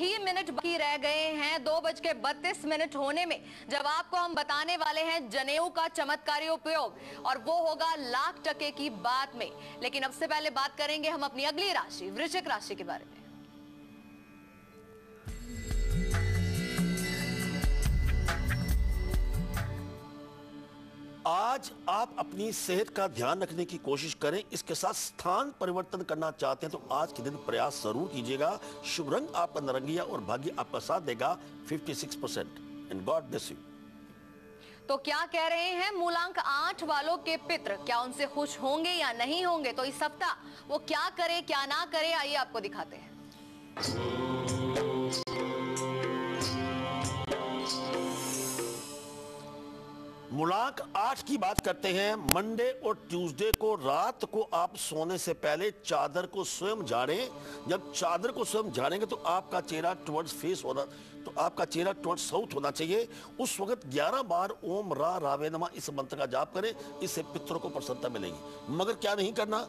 ही minute बाकी रह गए हैं 2:32 होने में, जब आपको हम बताने वाले हैं जनेऊ का चमत्कारी उपयोग, और वो होगा लाख% की बात में। लेकिन अब से पहले बात करेंगे हम अपनी अगली राशि वृश्चिक राशि के बारे में। आज आप अपनी सेहत का ध्यान रखने की कोशिश करें, इसके साथ स्थान परिवर्तन करना चाहते हैं तो आज के दिन प्रयास जरूर कीजिएगा। शुभ रंग आपका नारंगिया और भाग्य आपका साथ देगा 56%। And God bless you. तो क्या कह रहे हैं मूलांक 8 वालों के पितृ, क्या उनसे खुश होंगे या नहीं होंगे? तो इस सप्ताह वो क्या करे क्या ना करे, आइए आपको दिखाते हैं। मूलांक 8 की बात करते हैं। मंडे और ट्यूसडे को रात को आप सोने से पहले चादर को स्वयं झाड़ें। जब चादर को स्वयं झाड़ेंगे तो आपका चेहरा टुवर्ड्स फेस होना, तो आपका चेहरा टुवर्ड्स साउथ होना चाहिए। उस वक्त 11 बार ओम रा रावे नमः इस मंत्र का जाप करें, इससे पितरों को प्रसन्नता मिलेगी। मगर क्या नहीं करना,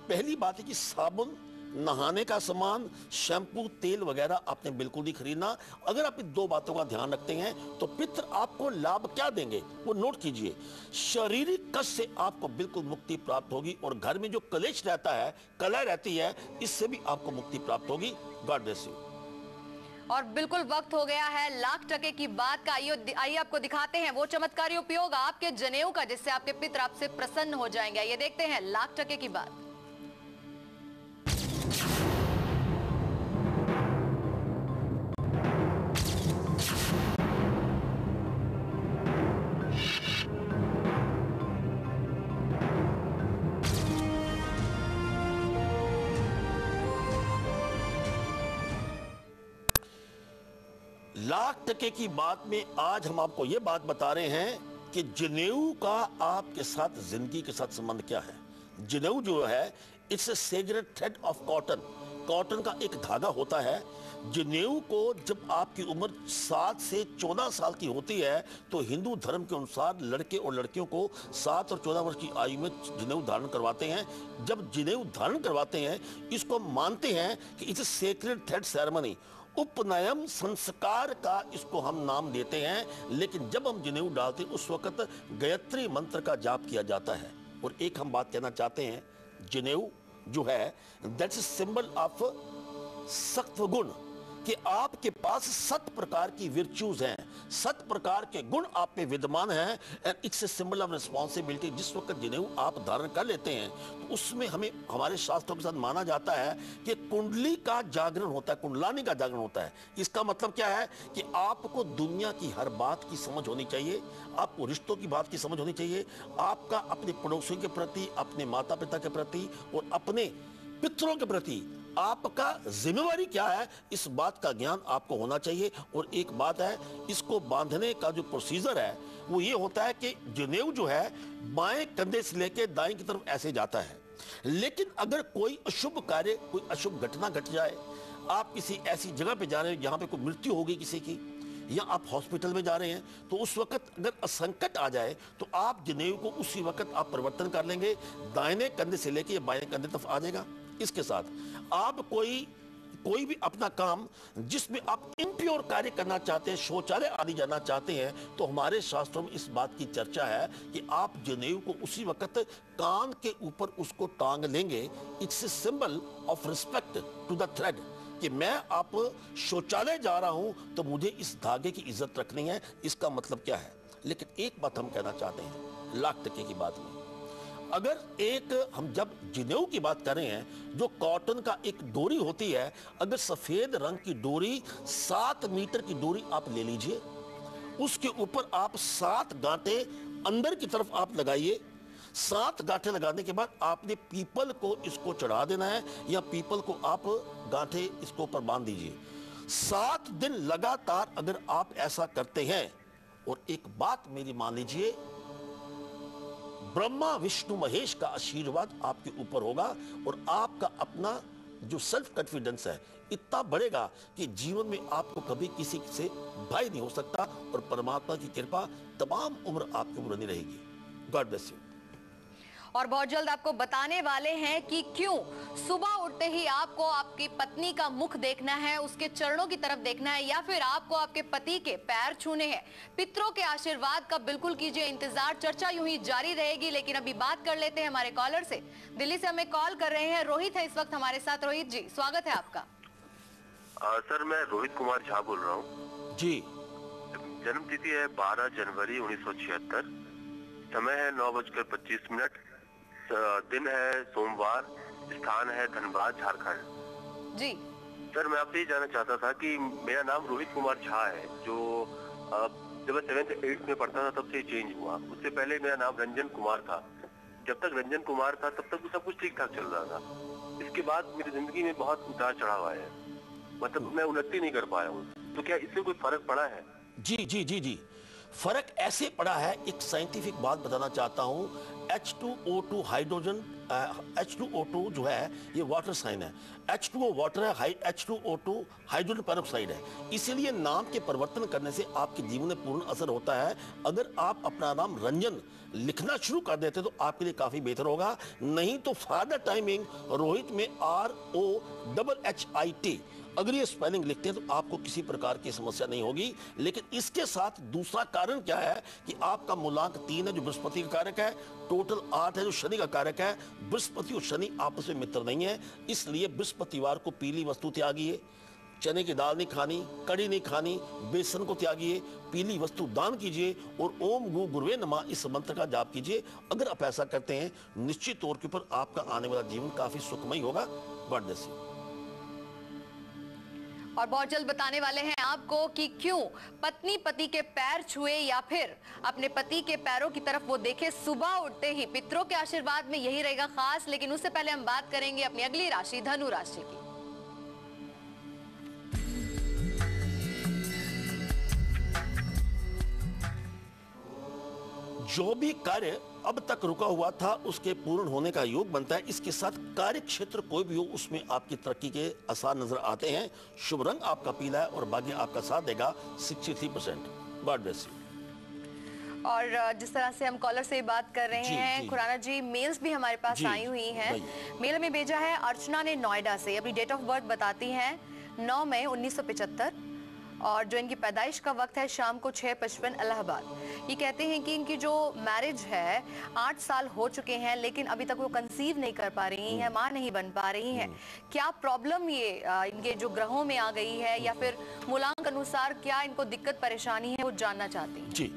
पहली बात है कि साबुन, नहाने का सामान, शैम्पू, तेल वगैरह आपने बिल्कुल नहीं खरीदना। अगर आप इन 2 बातों का ध्यान रखते हैं तो पितृ आपको लाभ क्या देंगे वो नोट कीजिए। शारीरिक कष्ट से आपको बिल्कुल मुक्ति प्राप्त होगी और घर में जो कलेश रहता है, कलह रहती है, इससे भी आपको मुक्ति प्राप्त होगी। God bless you. और बिल्कुल वक्त हो गया है लाख% की बात का। आइए आपको दिखाते हैं वो चमत्कारी उपयोग आपके जनेऊ का, जिससे आपके पितृ आपसे प्रसन्न हो जाएंगे। ये देखते हैं लाख% की बात। लाख% की बात में आज हम आपको यह बात बता रहे हैं कि जनेऊ का आपके साथ, जिंदगी के साथ संबंध क्या है। जनेऊ जो है, it's a sacred thread of cotton. Cotton का एक धागा होता है। जनेऊ को जब आपकी उम्र 7 से 14 साल की होती है तो हिंदू धर्म के अनुसार लड़के और लड़कियों को 7 और 14 वर्ष की आयु में जनेऊ धारण करवाते हैं। जब जनेऊ धारण करवाते हैं, इसको मानते हैं कि it's a sacred thread ceremony, उपनयन संस्कार का इसको हम नाम देते हैं। लेकिन जब हम जनेऊ डालते हैं उस वक्त गायत्री मंत्र का जाप किया जाता है। और एक हम बात कहना चाहते हैं, जनेऊ जो है दैट्स सिंबल ऑफ सत्व गुण, कि आपके पास 7 प्रकार की विर्च्यूज हैं, 7 प्रकार के गुण आप में विद्यमान हैं। And it's a symbol of responsibility. जिस वक्त जनेऊ आप धारण कर लेते हैं तो उसमें हमें हमारे शास्त्रों के साथ माना जाता है कि कुंडली का जागरण होता है, कुंडलानी का जागरण होता है। इसका मतलब क्या है कि आपको दुनिया की हर बात की समझ होनी चाहिए, आपको रिश्तों की बात की समझ होनी चाहिए, आपका अपने पड़ोसियों के प्रति, अपने माता पिता के प्रति और अपने पितरों के प्रति आपका जिम्मेवारी क्या है, इस बात का ज्ञान आपको होना चाहिए। और एक बात है, इसको बांधने का जो प्रोसीजर है वो ये होता है कि जनेऊ जो है बाएं कंधे से लेकर दाएं की तरफ ऐसे जाता है। लेकिन अगर कोई अशुभ कार्य, कोई अशुभ घटना घट जाए, आप किसी ऐसी जगह पे जा रहे हैं जहां पे कोई मृत्यु होगी किसी की, या आप हॉस्पिटल में जा रहे हैं, तो उस वक्त अगर असंकट आ जाए तो आप जनेऊ को उसी वक्त आप परिवर्तन कर लेंगे, दाहिने कंधे से लेके बाएं कंधे तरफ आ जाएगा। इसके साथ आप कोई भी अपना काम जिसमें आप इम्प्योर कार्य करना चाहते हैं, शौचालय आदि जाना चाहते हैं, तो हमारे शास्त्रों में इस बात की चर्चा है कि आप जनेऊ को उसी वक्त कान के ऊपर उसको टांग लेंगे। It's a symbol of respect to the thread, कि मैं आप शौचालय जा रहा हूं तो मुझे इस धागे की इज्जत रखनी है। इसका मतलब क्या है? लेकिन एक बात हम कहना चाहते हैं लाख% की बात में, अगर एक हम जब जनेऊ की बात कर रहे हैं, जो कॉटन का एक डोरी होती है, अगर सफेद रंग की डोरी 7 मीटर की डोरी आप ले लीजिए, उसके ऊपर आप 7 गांठे अंदर की तरफ आप लगाइए। 7 गांठे लगाने के बाद आपने पीपल को इसको चढ़ा देना है, या पीपल को आप गांठे इसको ऊपर बांध दीजिए। 7 दिन लगातार अगर आप ऐसा करते हैं, और एक बात मेरी मान लीजिए, ब्रह्मा विष्णु महेश का आशीर्वाद आपके ऊपर होगा और आपका अपना जो सेल्फ कॉन्फिडेंस है इतना बढ़ेगा कि जीवन में आपको कभी किसी से भय नहीं हो सकता, और परमात्मा की कृपा तमाम उम्र आपके ऊपर बनी रहेगी। God bless you. और बहुत जल्द आपको बताने वाले हैं कि क्यों सुबह उठते ही आपको आपकी पत्नी का मुख देखना है, उसके चरणों की तरफ देखना है, या फिर आपको आपके पति के पैर छूने हैं? पितरों के आशीर्वाद का बिल्कुल कीजिए इंतजार। चर्चा यूं ही जारी रहेगी, लेकिन अभी बात कर लेते हैं हमारे कॉलर से। दिल्ली से हमें कॉल कर रहे हैं, रोहित है इस वक्त हमारे साथ। रोहित जी, स्वागत है आपका। सर, मैं रोहित कुमार झा बोल रहा हूँ जी। जन्म तिथि है 12 जनवरी 1976। समय है 9:25। दिन है सोमवार। स्थान है धनबाद, झारखंड। जी सर, मैं आपसे ये जानना चाहता था कि मेरा नाम रोहित कुमार झा है, जो जब मैं 7th 8th में पढ़ता था तब से चेंज हुआ। उससे पहले मेरा नाम रंजन कुमार था। जब तक रंजन कुमार था तब तक सब कुछ ठीक ठाक चल रहा था। इसके बाद मेरी जिंदगी में बहुत उतार चढ़ाव आया है, मतलब मैं उन्नति नहीं कर पाया हूँ। तो क्या इससे कोई फर्क पड़ा है? जी जी जी जी, फर्क ऐसे पड़ा है। एक साइंटिफिक बात बताना चाहता हूं। H2O2 हाइड्रोजन, H2O2 जो है ये वाटर साइन है। H2O वाटर है, H2O2 हाइड्रोजन पेरोक्साइड है। इसीलिए नाम के परिवर्तन करने से आपके जीवन में पूर्ण असर होता है। अगर आप अपना नाम रंजन लिखना शुरू कर देते तो आपके लिए काफी बेहतर होगा। नहीं तो फादर टाइमिंग रोहित में ROHHIT अगर ये स्पेलिंग लिखते हैं तो आपको किसी प्रकार की समस्या नहीं होगी। लेकिन इसके साथ दूसरा कारण क्या है कि आपका मूलांक 3 है जो बृहस्पति का कारक है, टोटल 8 है जो शनि का कारक है। बृहस्पति और शनि आपस में मित्र नहीं है, इसलिए बृहस्पतिवार को पीली वस्तु त्यागिए। चने की दाल नहीं खानी, कड़ी नहीं खानी, बेसन को त्यागिए, पीली वस्तु दान कीजिए और ओम गु गुरुवे नमः इस मंत्र का जाप कीजिए। अगर आप ऐसा करते हैं निश्चित तौर के ऊपर आपका आने वाला जीवन काफी सुखमय होगा। God bless you. और बहुत जल्द बताने वाले हैं आपको कि क्यों पत्नी पति के पैर छुए या फिर अपने पति के पैरों की तरफ वो देखे सुबह उठते ही। पितरों के आशीर्वाद में यही रहेगा खास। लेकिन उससे पहले हम बात करेंगे अपनी अगली राशि धनु राशि की। जो भी कार्य अब तक रुका हुआ था उसके पूर्ण होने का योग बनता है। इसके साथ कार्य क्षेत्र कोई भी हो उसमें आपकी तरक्की के आसार नजर आते हैं। शुभ रंग आपका पीला है और भाग्य आपका साथ देगा 63%। God bless you. और जिस तरह से हम कॉलर से बात कर रहे हैं जी। खुराना जी, मेल्स भी हमारे पास जी, आई हुई हैं। मेल में भेजा है अर्चना ने नोएडा से। अपनी डेट ऑफ बर्थ बताती हैं 9 मई 1975 और जो इनकी पैदाइश का वक्त है शाम को 6:55 इलाहाबाद। ये कहते हैं कि इनकी जो मैरिज है 8 साल हो चुके हैं लेकिन अभी तक वो कंसीव नहीं कर पा रही हैं, मां नहीं बन पा रही हैं। क्या प्रॉब्लम ये इनके जो ग्रहों में आ गई है या फिर मूलांक अनुसार क्या इनको दिक्कत परेशानी है, वो जानना चाहती हैं। जी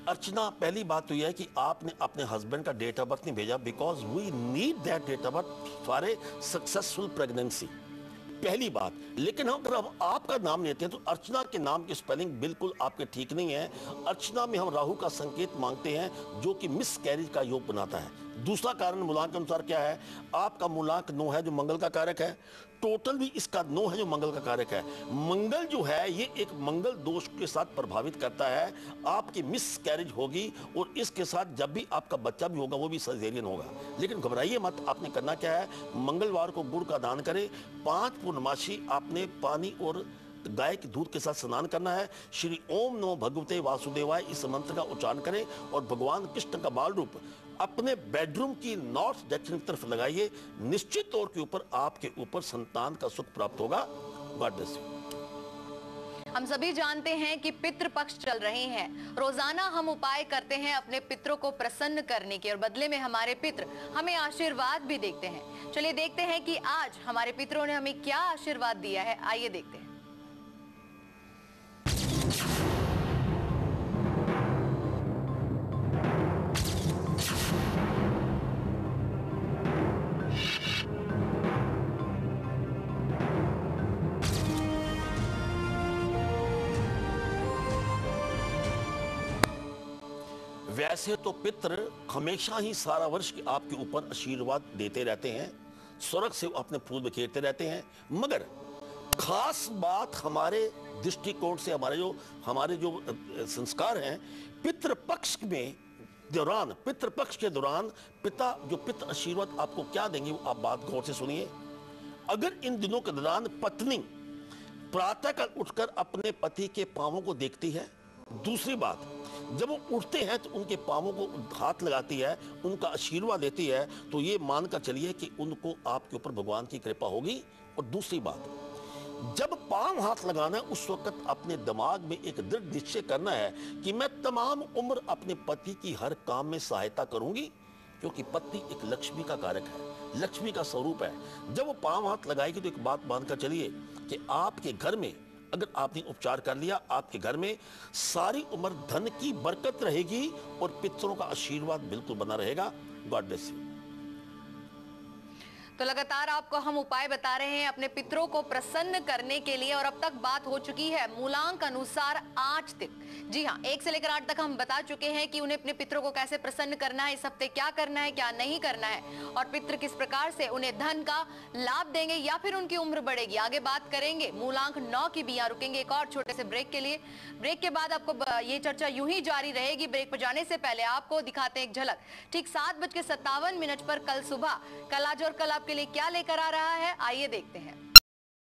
अर्चना, पहली बात तो यह है कि आपने अपने हस्बैंड का डेट ऑफ बर्थ नहीं भेजा because we need that date of birth for a successful pregnancy, पहली बात। लेकिन हम अगर आपका नाम लेते हैं तो अर्चना के नाम की स्पेलिंग बिल्कुल आपके ठीक नहीं है। अर्चना में हम राहु का संकेत मांगते हैं जो कि मिस कैरेज का योग बनाता है। दूसरा कारण मूलांक अनुसार क्या है, आपका मूलांक 9 है जो मंगल का कारक है। टोटल भी इसका 9 है जो मंगल का कारक है। मंगल जो है ये एक मंगल दोष के साथ प्रभावित करता है। आपकी मिस कैरेज होगी और इसके साथ जब भी आपका बच्चा भी होगा वो भी सजेरियन होगा। लेकिन घबराइए मत, आपने करना क्या है, मंगलवार को गुड़ का दान करें। 5 पूर्णमासी आपने पानी और गाय के दूध के साथ स्नान करना है। श्री ओम नमो भगवते वासुदेवाय इस मंत्र का उच्चारण करें और भगवान कृष्ण का बाल रूप अपने बेडरूम की नॉर्थ दक्षिण की तरफ लगाइए। निश्चित तौर के ऊपर आपके ऊपर संतान का सुख प्राप्त होगा। God bless you. हम सभी जानते हैं कि पितृ पक्ष चल रहे हैं। रोजाना हम उपाय करते हैं अपने पितरों को प्रसन्न करने के और बदले में हमारे पितृ हमें आशीर्वाद भी देते हैं। चलिए देखते हैं कि आज हमारे पितरों ने हमें क्या आशीर्वाद दिया है। आइए देखते हैं। वैसे तो पितृ हमेशा ही सारा वर्ष आपके ऊपर आशीर्वाद देते रहते हैं, स्वर्ग से अपने फूल बिखेरते रहते हैं। मगर खास बात हमारे दृष्टिकोण से हमारे जो संस्कार हैं, पितृपक्ष के दौरान पिता जो पितृ आशीर्वाद आपको क्या देंगे वो आप बात गौर से सुनिए। अगर इन दिनों के दौरान पत्नी प्रातःकाल उठकर अपने पति के पांवों को देखती है, दूसरी बात जब वो उठते हैं तो उनके पांवों को हाथ लगाती है, उनका आशीर्वाद देती है, तो ये मानकर चलिए कि उनको आपके ऊपर भगवान की कृपा होगी। और दूसरी बात, जब पांव हाथ लगाना है उस वक्त अपने दिमाग में एक दृढ़ निश्चय करना है कि मैं तमाम उम्र अपने पति की हर काम में सहायता करूंगी, क्योंकि पति एक लक्ष्मी का कारक है, लक्ष्मी का स्वरूप है। जब वो पांव हाथ लगाएगी तो एक बात मानकर चलिए कि आपके घर में अगर आपने उपचार कर लिया, आपके घर में सारी उम्र धन की बरकत रहेगी और पितरों का आशीर्वाद बिल्कुल बना रहेगा। God bless you. तो लगातार आपको हम उपाय बता रहे हैं अपने पितरों को प्रसन्न करने के लिए, और अब तक बात हो चुकी है मूलांक अनुसार 8 तक। जी हाँ, 1 से लेकर 8 तक हम बता चुके हैं कि उन्हें अपने पितरों को कैसे प्रसन्न करना है, इस हफ्ते क्या करना है, क्या नहीं करना है, और पितृ किस प्रकार से उन्हें धन का लाभ देंगे या फिर उनकी उम्र बढ़ेगी। आगे बात करेंगे मूलांक 9 की भी। यहाँ रुकेंगे एक और छोटे से ब्रेक के लिए। ब्रेक के बाद आपको ये चर्चा यूं ही जारी रहेगी। ब्रेक पर जाने से पहले आपको दिखाते हैं एक झलक। ठीक 7:57 पर कल सुबह कल आज और कल आपके लिए क्या लेकर आ रहा है, आइए देखते हैं।